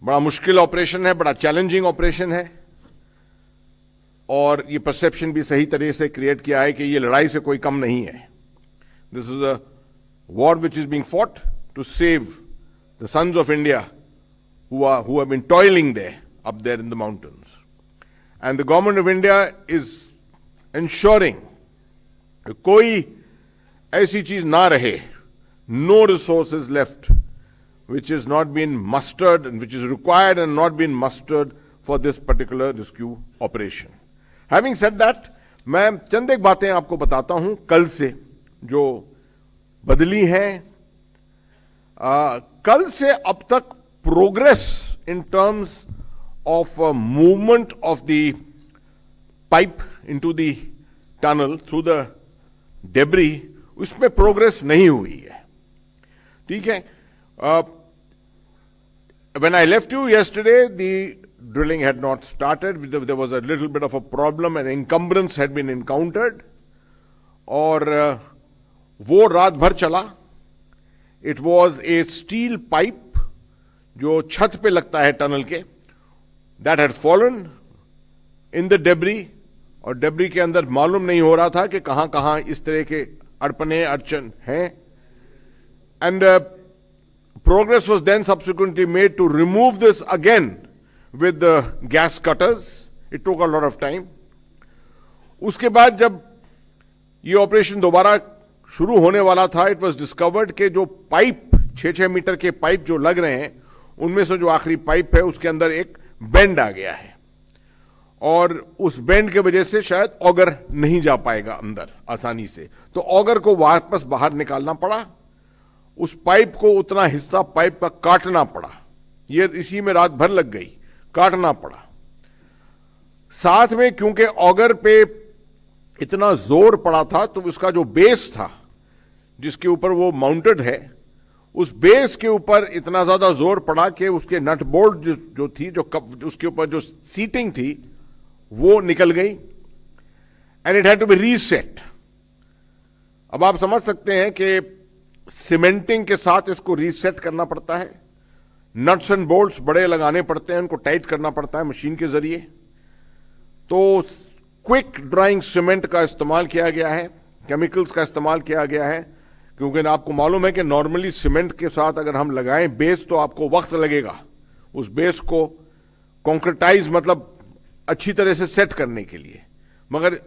बड़ा मुश्किल ऑपरेशन है, बड़ा चैलेंजिंग ऑपरेशन है, और ये परसेप्शन भी सही तरीके से क्रिएट किया है कि ये लड़ाई से कोई कम नहीं है. This is a war which is being fought to save the sons of India who have been toiling there, up there in the mountains. And the government of India is ensuring कि कोई ऐसी चीज ना रहे, no resources left which is not been mustered and which is required and not been mustered for this particular rescue operation. Having said that, मैं चंद एक बातें आपको बताता हूं कल से जो बदली हैं. कल से अब तक progress in terms of movement of the pipe into the tunnel through the debris, उसमें progress नहीं हुई है. ठीक है. When I left you yesterday, the drilling had not started. There was a little bit of a problem, an encumbrance had been encountered, और वो रात भर चला. It was a steel pipe जो छत पे लगता है टनल के, that had fallen in the debris, और डेब्री के अंदर मालूम नहीं हो रहा था कि कहां कहां इस तरह के अड़पने अड़चन हैं. And progress was then subsequently made to remove this again with gas cutters. It took a lot of time. उसके बाद जब ये ऑपरेशन दोबारा शुरू होने वाला था, इट वाज डिस्कवर्ड कि जो पाइप 6-6 मीटर के पाइप जो लग रहे हैं, उनमें से जो आखिरी पाइप है उसके अंदर एक बेंड आ गया है, और उस बेंड के वजह से शायद ऑगर नहीं जा पाएगा अंदर आसानी से. तो ऑगर को वापस बाहर निकालना पड़ा. उस पाइप को उतना हिस्सा पाइप का काटना पड़ा. ये इसी में रात भर लग गई, काटना पड़ा. साथ में क्योंकि ऑगर पे इतना जोर पड़ा था, तो उसका जो बेस था जिसके ऊपर वो माउंटेड है, उस बेस के ऊपर इतना ज्यादा जोर पड़ा कि उसके नट बोल्ट जो थी, उसके ऊपर जो सीटिंग थी, वो निकल गई. And it had to be reset. अब आप समझ सकते हैं कि सीमेंटिंग के साथ इसको रीसेट करना पड़ता है. नट्स एंड बोल्ट्स बड़े लगाने पड़ते हैं, उनको टाइट करना पड़ता है मशीन के जरिए. तो क्विक ड्राइंग सीमेंट का इस्तेमाल किया गया है, केमिकल्स का इस्तेमाल किया गया है, क्योंकि आपको मालूम है कि नॉर्मली सीमेंट के साथ अगर हम लगाएं बेस, तो आपको वक्त लगेगा उस बेस को कॉन्क्रीटाइज, मतलब अच्छी तरह से सेट करने के लिए. मगर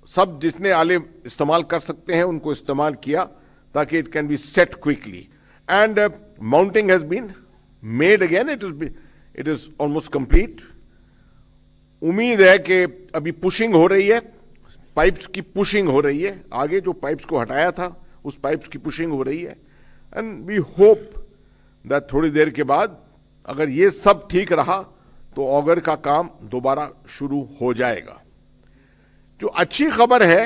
सब जितने आले इस्तेमाल कर सकते हैं उनको इस्तेमाल किया ताकि it can be set quickly. And mounting has been made again. It is almost complete. उम्मीद है कि अभी पुशिंग हो रही है, पाइप्स की पुशिंग हो रही है. आगे जो पाइप्स को हटाया था उस पाइप्स की पुशिंग हो रही है. एंड वी होप दैट थोड़ी देर के बाद अगर ये सब ठीक रहा तो ऑगर का काम दोबारा शुरू हो जाएगा. जो अच्छी खबर है,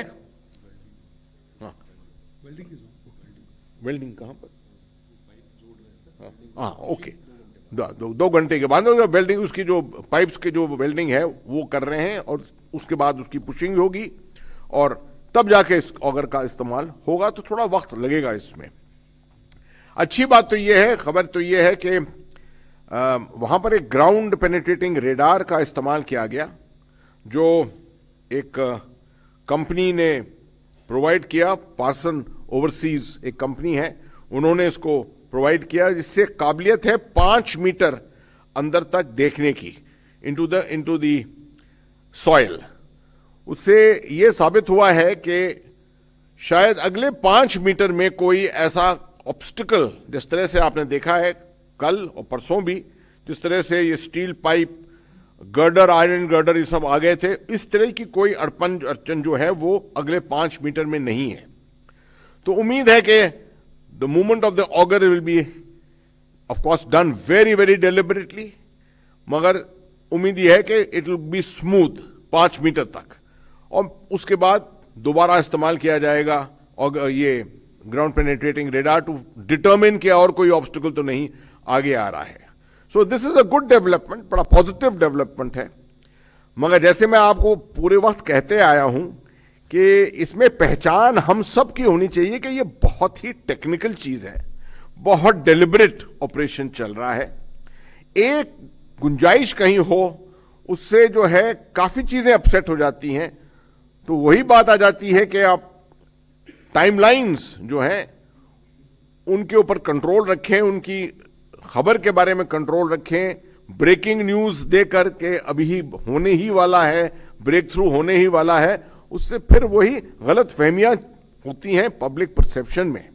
वेल्डिंग कहां पर, हाँ ओके, 2 घंटे के बाद वेल्डिंग, उसकी जो पाइप्स की जो वेल्डिंग है वो कर रहे हैं, और उसके बाद उसकी पुशिंग होगी, और तब जाके इस ऑगर का इस्तेमाल होगा. तो थोड़ा वक्त लगेगा इसमें. अच्छी बात तो यह है, खबर तो यह है कि वहां पर एक ग्राउंड पेनिट्रेटिंग रेडार का इस्तेमाल किया गया, जो एक कंपनी ने प्रोवाइड किया. पार्सन ओवरसीज एक कंपनी है, उन्होंने इसको प्रोवाइड किया, जिससे काबिलियत है 5 मीटर अंदर तक देखने की, इनटू द सॉइल. उससे यह साबित हुआ है कि शायद अगले 5 मीटर में कोई ऐसा ऑब्स्टिकल, जिस तरह से आपने देखा है कल और परसों भी, जिस तरह से ये steel pipe, girder, iron girder, ये सब आ गए थे, इस तरह की कोई अड़चन जो है वो अगले 5 मीटर में नहीं है. तो उम्मीद है कि the movement of the auger will be of course done very very deliberately, मगर उम्मीद यह है कि it will be smooth 5 metre तक, और उसके बाद दोबारा इस्तेमाल किया जाएगा और ये ground penetrating radar to determine कि और कोई ऑब्स्टिकल तो नहीं आगे आ रहा है. So this is a good development, बड़ा पॉजिटिव डेवलपमेंट है. मगर जैसे मैं आपको पूरे वक्त कहते आया हूं कि इसमें पहचान हम सब की होनी चाहिए कि ये बहुत ही टेक्निकल चीज है, बहुत डेलिबरेट ऑपरेशन चल रहा है. एक गुंजाइश कहीं हो, उससे जो है काफी चीजें अपसेट हो जाती हैं। तो वही बात आ जाती है कि आप टाइमलाइंस जो हैं उनके ऊपर कंट्रोल रखें, उनकी खबर के बारे में कंट्रोल रखें। ब्रेकिंग न्यूज देकर के अभी होने ही वाला है, ब्रेक थ्रू होने ही वाला है, उससे फिर वही गलत फहमियां होती हैं पब्लिक परसेप्शन में।